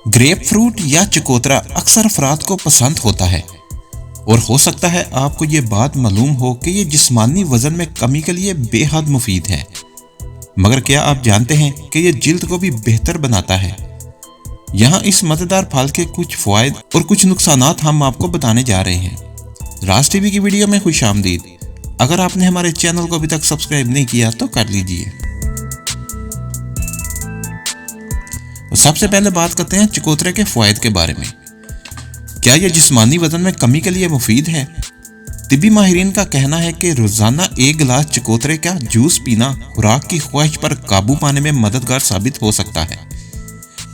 Grep fruit या चकोतरा अक्सर अफराद को पसंद होता है और हो सकता है आपको ये बात मालूम हो कि ये जिस्मानी वजन में कमी के लिए बेहद मुफीद है, मगर क्या आप जानते हैं कि ये जिल्द को भी बेहतर बनाता है। यहाँ इस मजेदार फल के कुछ फ़वाइद और कुछ नुकसानात हम आपको बताने जा रहे हैं। राज टीवी की वीडियो में खुशामदीद। अगर आपने हमारे चैनल को अभी तक सब्सक्राइब नहीं किया तो कर लीजिए। सबसे पहले बात करते हैं चकोतरे के फ़वाइद के बारे में। क्या यह जिस्मानी वजन में कमी के लिए मुफीद है? तिब्बी माहिरीन का कहना है कि रोजाना एक गिलास चकोतरे का जूस पीना खुराक की ख्वाहिश पर काबू पाने में मददगार साबित हो सकता है।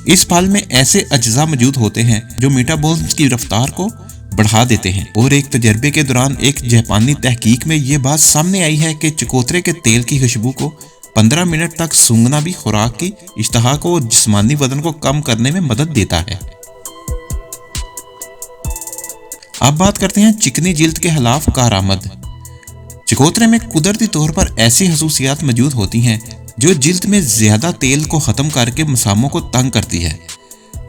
इस फल में ऐसे अज्जा मौजूद होते हैं जो मेटाबॉलिज्म की रफ्तार को बढ़ा देते हैं और एक तजर्बे के दौरान एक जापानी तहकीक में ये बात सामने आई है कि चकोतरे के तेल की खुशबू को 15 मिनट तक सूंघना भी खुराक की इश्तहा को और जिस्मानी वजन को कम करने में मदद देता है। अब बात करते हैं चिकनी जिल्द के खिलाफ कारआमद। चकोतरे में कुदरती तौर पर ऐसी खसूसियात मौजूद होती हैं जो जिल्द में ज्यादा तेल को खत्म करके मसामों को तंग करती है।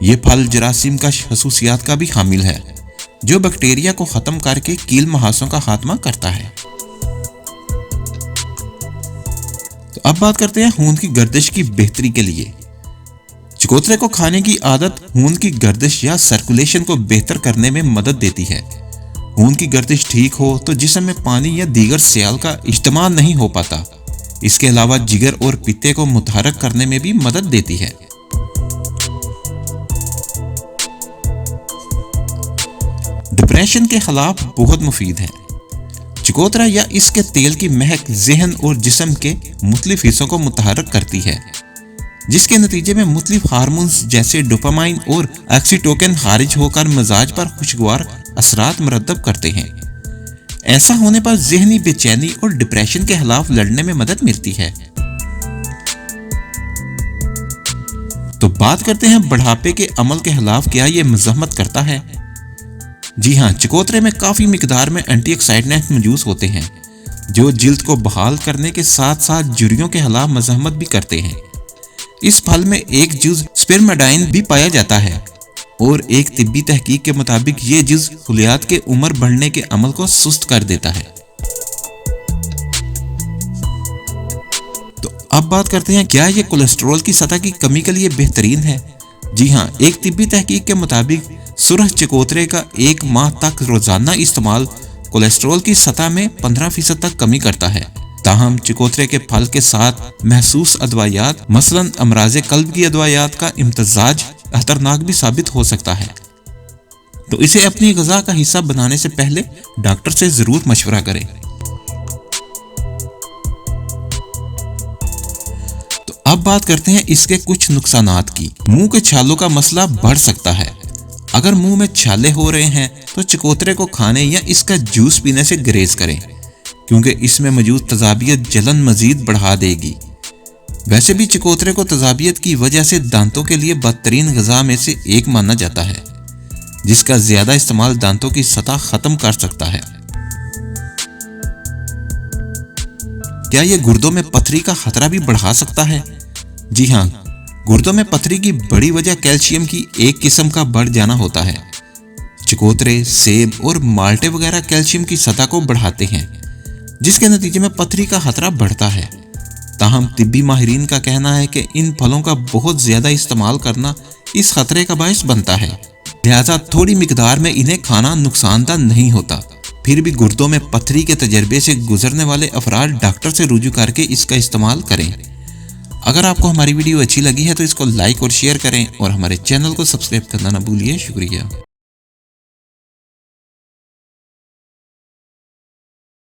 ये फल जरासीम का खसूसियात का भी हामिल है जो बैक्टीरिया को खत्म करके कील मुहासों का खात्मा करता है। तो अब बात करते हैं खून की गर्दिश की बेहतरी के लिए। चकोतरे को खाने की आदत खून की गर्दिश या सर्कुलेशन को बेहतर करने में मदद देती है। खून की गर्दिश ठीक हो तो जिस्म में पानी या दीगर सियाल का इस्तेमाल नहीं हो पाता। इसके अलावा जिगर और पित्ते को मुतहरक करने में भी मदद देती है। डिप्रेशन के खिलाफ बहुत मुफीद है। चकोतरा या इसके तेल की महक ज़हन और जिस्म के मुख्तलिफ हिस्सों को मुतहरक करती है, जिसके नतीजे में मुख्तलिफ हार्मोन्स जैसे डोपामाइन और ऑक्सीटोकिन खारिज होकर मिजाज पर खुशगवार असरात मरतब करते हैं। ऐसा होने पर ज़हनी बेचैनी और डिप्रेशन के खिलाफ लड़ने में मदद मिलती है। तो बात करते हैं बुढ़ापे के अमल के खिलाफ क्या ये मज़म्मत करता है। जी हाँ, चकोतरे में काफ़ी मिकदार में एंटीऑक्सीडेंट मौजूद होते हैं जो जिल्द को बहाल करने के साथ साथ झुर्रियों के खिलाफ मज़म्मत भी करते हैं। इस फल में एक जुज़ स्पर्मेडाइन भी पाया जाता है और एक तिब्बी तहकीक के मुताबिक ये जुज़ खुलियात के उम्र बढ़ने के अमल को सुस्त कर देता है। तो अब बात करते हैं क्या ये कोलेस्ट्रॉल की सतह की कमी के लिए बेहतरीन है। जी हाँ, एक तिब्बी तहकीक के मुताबिक सुरख चकोतरे का 1 माह तक रोजाना इस्तेमाल कोलेस्ट्रॉल की सतह में 15% तक कमी करता है। ताहम चकोतरे के फल के साथ महसूस अदवायात मसलन अमराज़े कल्ब की अदवायात का इम्तजाज खतरनाक भी साबित हो सकता है। तो इसे अपनी ग़िज़ा का हिस्सा बनाने से पहले डॉक्टर से ज़रूर मशवरा करें। तो अब बात करते हैं इसके कुछ नुकसानात की। मुंह के छालों का मसला बढ़ सकता है। अगर मुंह में छाले हो रहे हैं तो चकोतरे को खाने या इसका जूस पीने से गुरेज करें, क्योंकि इसमें मौजूद तजाबियत जलन मजीद बढ़ा देगी। वैसे भी चकोतरे को तजाबियत की वजह से दांतों के लिए बदतरीन ग़िज़ा में से एक माना जाता है, जिसका ज्यादा इस्तेमाल दांतों की सतह खत्म कर सकता है। क्या यह गुर्दों में पथरी का खतरा भी बढ़ा सकता है? जी हाँ, गुर्दों में पथरी की बड़ी वजह कैल्शियम की एक किस्म का बढ़ जाना होता है। चकोतरे, सेब और माल्टे वगैरह कैल्शियम की सतह को बढ़ाते हैं, जिसके नतीजे में पथरी का खतरा बढ़ता है। ताहम तिब्बी माहिरीन का कहना है कि इन फलों का बहुत ज्यादा इस्तेमाल करना इस खतरे का बायस बनता है, लिहाजा थोड़ी मिकदार में इन्हें खाना नुकसानदा नहीं होता। फिर भी गुर्दों में पथरी के तजर्बे से गुजरने वाले अफराद डॉक्टर से रुजू करके इसका इस्तेमाल करें। अगर आपको हमारी वीडियो अच्छी लगी है तो इसको लाइक और शेयर करें और हमारे चैनल को सब्सक्राइब करना ना भूलिए। शुक्रिया।